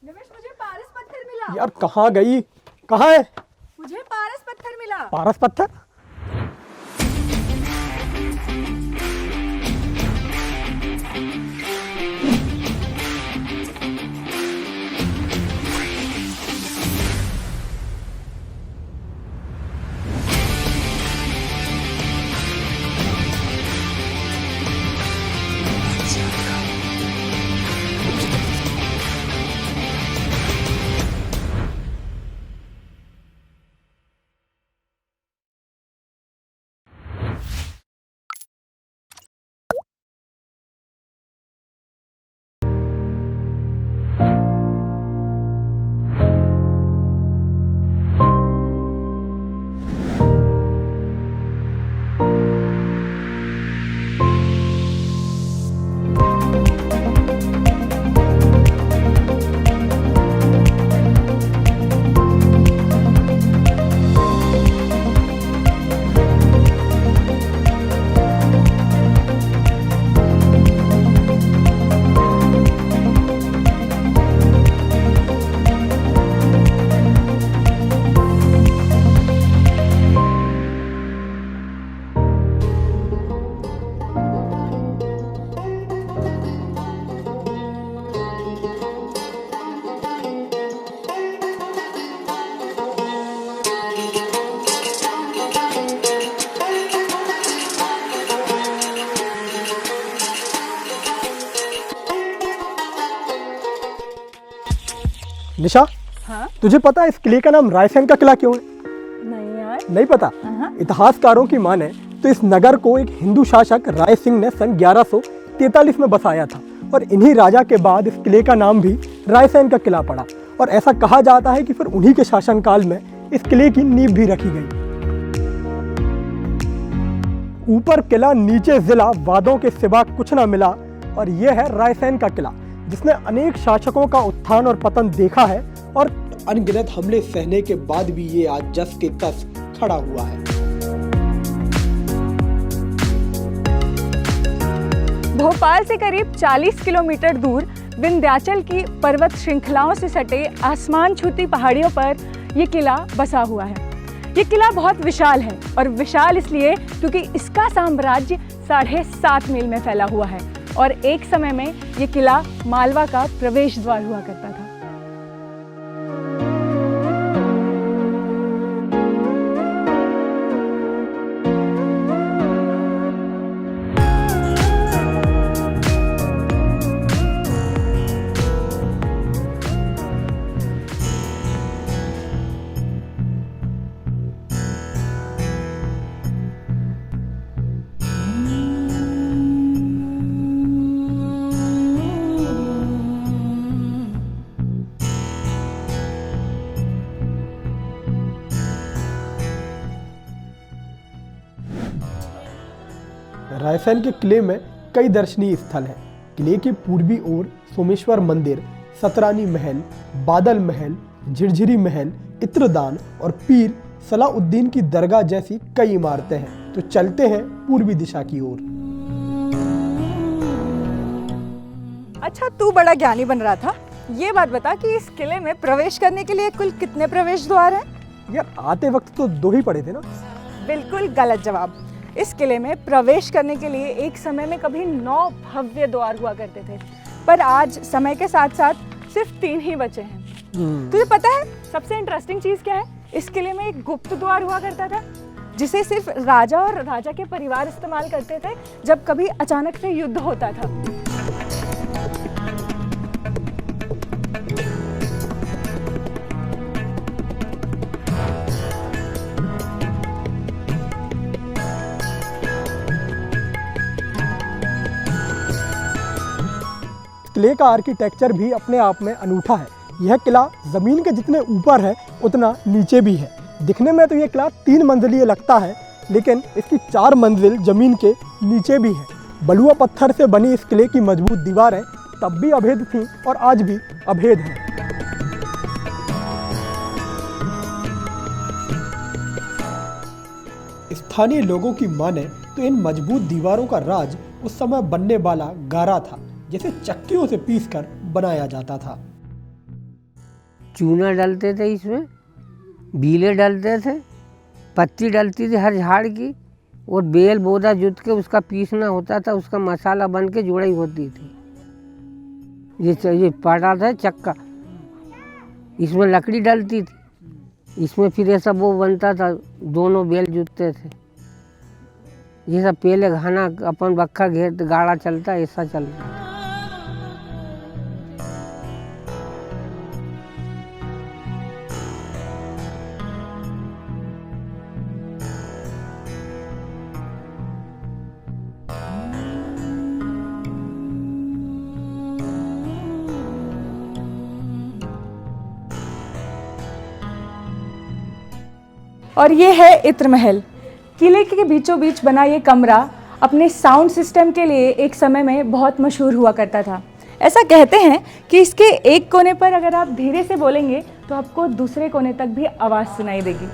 निमेश, मुझे पारस पत्थर मिला। यार कहाँ गई, कहाँ है? मुझे पारस पत्थर मिला। पारस पत्थर? निशा, हाँ? तुझे पता है इस किले का नाम रायसेन का किला क्यों है? नहीं यार। नहीं पता? हाँ। इतिहासकारों की माने तो इस नगर को एक हिंदू शासक राय सिंह ने सन 1143 में बसाया था और इन्हीं राजा के बाद इस किले का नाम भी रायसेन का किला पड़ा। और ऐसा कहा जाता है कि फिर उन्हीं के शासनकाल में इस किले की नींव भी रखी गई। ऊपर किला, नीचे जिला, वादों के सिवा कुछ ना मिला। और यह है रायसेन का किला, जिसने अनेक शासकों का उत्थान और पतन देखा है और अनगिनत हमले सहने के बाद भी ये आज जस के तस खड़ा हुआ है। भोपाल से करीब 40 किलोमीटर दूर विंध्याचल की पर्वत श्रृंखलाओं से सटे आसमान छूती पहाड़ियों पर यह किला बसा हुआ है। ये किला बहुत विशाल है और विशाल इसलिए क्योंकि इसका साम्राज्य 7.5 मील में फैला हुआ है और एक समय में ये किला मालवा का प्रवेश द्वार हुआ करता था। रायसेन के किले में कई दर्शनीय स्थल हैं। किले के पूर्वी ओर सोमेश्वर मंदिर, सतरानी महल, बादल महल, झिरझिरी महल, इत्रदान और पीर सलाउद्दीन की दरगाह जैसी कई इमारतें हैं। तो चलते हैं पूर्वी दिशा की ओर। अच्छा, तू बड़ा ज्ञानी बन रहा था। ये बात बता कि इस किले में प्रवेश करने के लिए कुल कितने प्रवेश द्वार हैं? यार आते वक्त तो 2 ही पड़े थे ना। बिल्कुल गलत जवाब। इस किले में प्रवेश करने के लिए एक समय में कभी 9 भव्य द्वार हुआ करते थे, पर आज समय के साथ साथ सिर्फ 3 ही बचे हैं। तुझे पता है सबसे इंटरेस्टिंग चीज क्या है? इस किले में एक गुप्त द्वार हुआ करता था जिसे सिर्फ राजा और राजा के परिवार इस्तेमाल करते थे जब कभी अचानक से युद्ध होता था। किले का आर्किटेक्चर भी अपने आप में अनूठा है। यह किला ज़मीन के जितने ऊपर है उतना नीचे भी है। दिखने में तो यह किला 3 मंजिलीय लगता है, लेकिन इसकी 4 मंजिल ज़मीन के नीचे भी है। बलुआ पत्थर से बनी इस किले की मजबूत दीवारें तब भी अभेद थीं और आज भी अभेद हैं। स्थानीय लोगों की माने तो इन मजबूत दीवारों का राज उस समय बनने वाला गारा था, जिसे चक्कियों से पीसकर बनाया जाता था। चूना डालते थे, इसमें बीले डालते थे, पत्ती डलती थी हर झाड़ की, और बेल बोदा जुत के उसका पीसना होता था, उसका मसाला बन के जुड़ाई होती थी। ये पड़ा था चक्का, इसमें लकड़ी डलती थी, इसमें फिर ऐसा वो बनता था, दोनों बेल जुतते थे। ये सब पहले खाना अपन बक्खा घेर गाड़ा चलता, ऐसा चलता। और ये है इत्र महल। किले के बीचों बीच बना ये कमरा अपने साउंड सिस्टम के लिए एक समय में बहुत मशहूर हुआ करता था। ऐसा कहते हैं कि इसके एक कोने पर अगर आप धीरे से बोलेंगे तो आपको दूसरे कोने तक भी आवाज़ सुनाई देगी।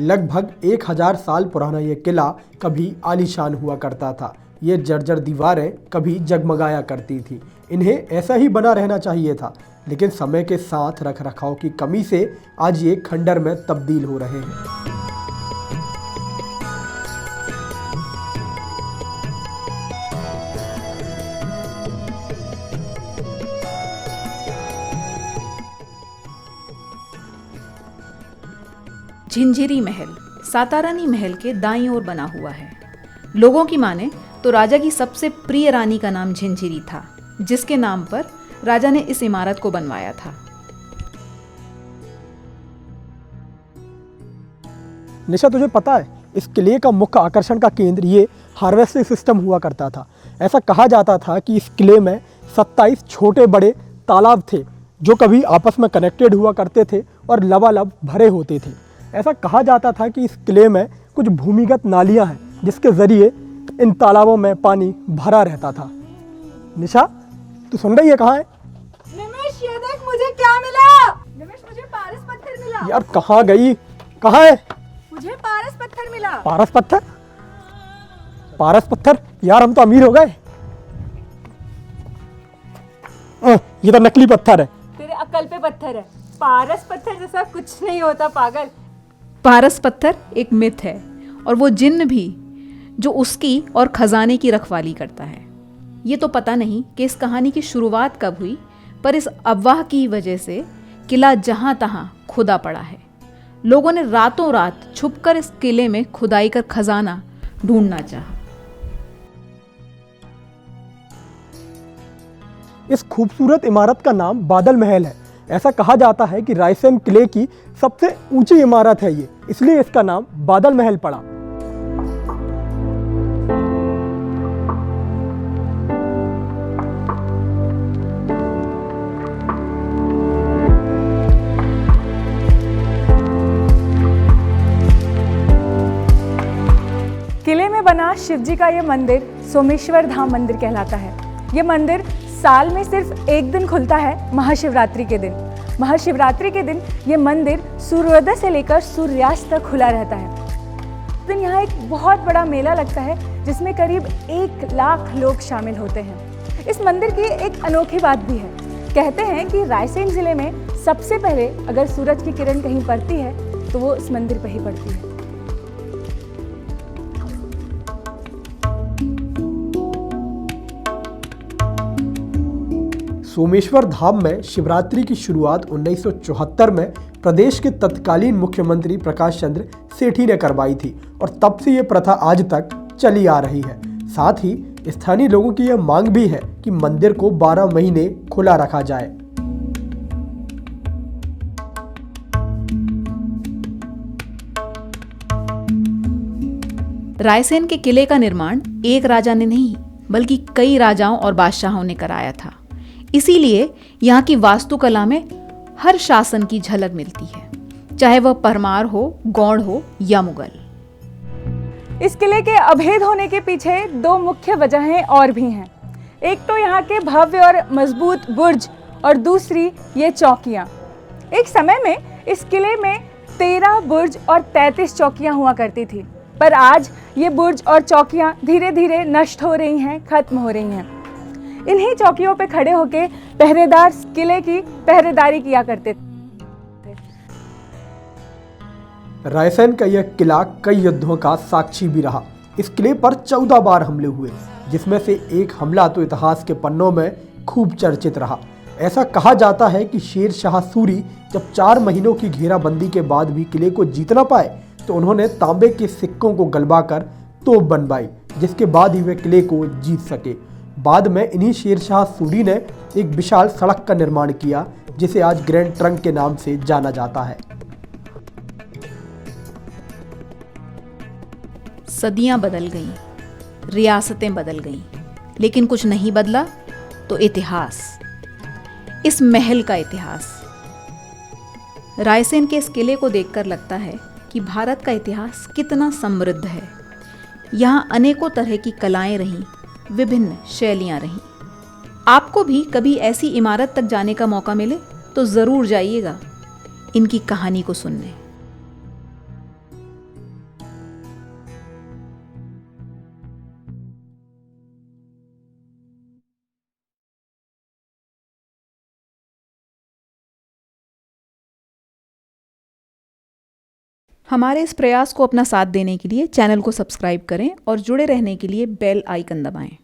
लगभग 1000 साल पुराना ये किला कभी आलीशान हुआ करता था। ये जर्जर दीवारें कभी जगमगाया करती थी। इन्हें ऐसा ही बना रहना चाहिए था, लेकिन समय के साथ रखरखाव की कमी से आज ये खंडर में तब्दील हो रहे हैं। झिंझिरी महल सातारानी महल के दाईं ओर बना हुआ है। लोगों की माने तो राजा की सबसे प्रिय रानी का नाम झिंझिरी था, जिसके नाम पर राजा ने इस इमारत को बनवाया था। निशा, तुझे पता है इस किले का मुख्य आकर्षण का केंद्र ये हार्वेस्टिंग सिस्टम हुआ करता था। ऐसा कहा जाता था कि इस किले में 27 छोटे बड़े तालाब थे जो कभी आपस में कनेक्टेड हुआ करते थे और लबालब भरे होते थे। ऐसा कहा जाता था कि इस किले में कुछ भूमिगत नालियां हैं जिसके ज़रिए इन तालाबों में पानी भरा रहता था। निशा, तू सुन रही है? कहाँ है? निमेश, ये देख मुझे क्या मिला। निमेश, मुझे पारस पत्थर मिला। यार कहाँ गई? कहाँ है? मुझे पारस पत्थर मिला। पारस पत्थर? पारस पत्थर? यार हम तो अमीर हो गए। ये तो नकली पत्थर है। तेरे अक्ल पे पत्थर है। पारस पत्थर जैसा कुछ नहीं होता, पागल। पारस पत्थर एक मिथ है, और वो जिन्न भी जो उसकी और खजाने की रखवाली करता है। ये तो पता नहीं कि इस कहानी की शुरुआत कब हुई, पर इस अफवाह की वजह से किला जहां तहां खुदा पड़ा है। लोगों ने रातों रात छुपकर इस किले में खुदाई कर खजाना ढूंढना चाहा। इस खूबसूरत इमारत का नाम बादल महल है। ऐसा कहा जाता है कि रायसेन किले की सबसे ऊंची इमारत है ये, इसलिए इसका नाम बादल महल पड़ा। किले में बना शिवजी का ये मंदिर सोमेश्वर धाम मंदिर कहलाता है। ये मंदिर साल में सिर्फ एक दिन खुलता है, महाशिवरात्रि के दिन। महाशिवरात्रि के दिन ये मंदिर सूर्योदय से लेकर सूर्यास्त तक खुला रहता है। उस दिन यहाँ एक बहुत बड़ा मेला लगता है जिसमें करीब 1 लाख लोग शामिल होते हैं। इस मंदिर की एक अनोखी बात भी है। कहते हैं कि रायसेन जिले में सबसे पहले अगर सूरज की किरण कहीं पड़ती है तो वो इस मंदिर पर ही पड़ती है। सोमेश्वर धाम में शिवरात्रि की शुरुआत 1974 में प्रदेश के तत्कालीन मुख्यमंत्री प्रकाश चंद्र सेठी ने करवाई थी और तब से ये प्रथा आज तक चली आ रही है। साथ ही स्थानीय लोगों की यह मांग भी है कि मंदिर को 12 महीने खुला रखा जाए। रायसेन के किले का निर्माण एक राजा ने नहीं बल्कि कई राजाओं और बादशाहों ने कराया था। इसीलिए यहाँ की वास्तुकला में हर शासन की झलक मिलती है, चाहे वह परमार हो, गौड़ हो या मुगल। इस किले के अभेद होने के पीछे 2 मुख्य वजहें और भी हैं। एक तो यहाँ के भव्य और मजबूत बुर्ज और दूसरी ये चौकियाँ। एक समय में इस किले में 13 बुर्ज और 33 चौकियां हुआ करती थी, पर आज ये बुर्ज और चौकियां धीरे धीरे नष्ट हो रही हैं, खत्म हो रही हैं। इन्हीं चौकियों पे खड़े होके पहरेदार किले की पहरेदारी किया करते थे। रायसेन का यह किला कई युद्धों का साक्षी भी रहा। इस किले पर 14 बार हमले हुए, जिसमें से एक हमला तो इतिहास के पन्नों में खूब चर्चित रहा। ऐसा कहा जाता है कि शेर शाह सूरी जब 4 महीनों की घेराबंदी के बाद भी किले को जीत ना पाए तो उन्होंने तांबे के सिक्कों को गलवाकर तोप बनवाई, जिसके बाद ही वे किले को जीत सके। बाद में इन्हीं शेर शाह सूरी ने एक विशाल सड़क का निर्माण किया, जिसे आज ग्रैंड ट्रंक के नाम से जाना जाता है। सदियां बदल गईं, रियासतें बदल गईं, लेकिन कुछ नहीं बदला तो इतिहास, इस महल का इतिहास। रायसेन के इस किले को देखकर लगता है कि भारत का इतिहास कितना समृद्ध है। यहाँ अनेकों तरह की कलाएं रहीं, विभिन्न शैलियां रहीं। आपको भी कभी ऐसी इमारत तक जाने का मौका मिले तो ज़रूर जाइएगा इनकी कहानी को सुनने। हमारे इस प्रयास को अपना साथ देने के लिए चैनल को सब्सक्राइब करें और जुड़े रहने के लिए बेल आइकन दबाएं।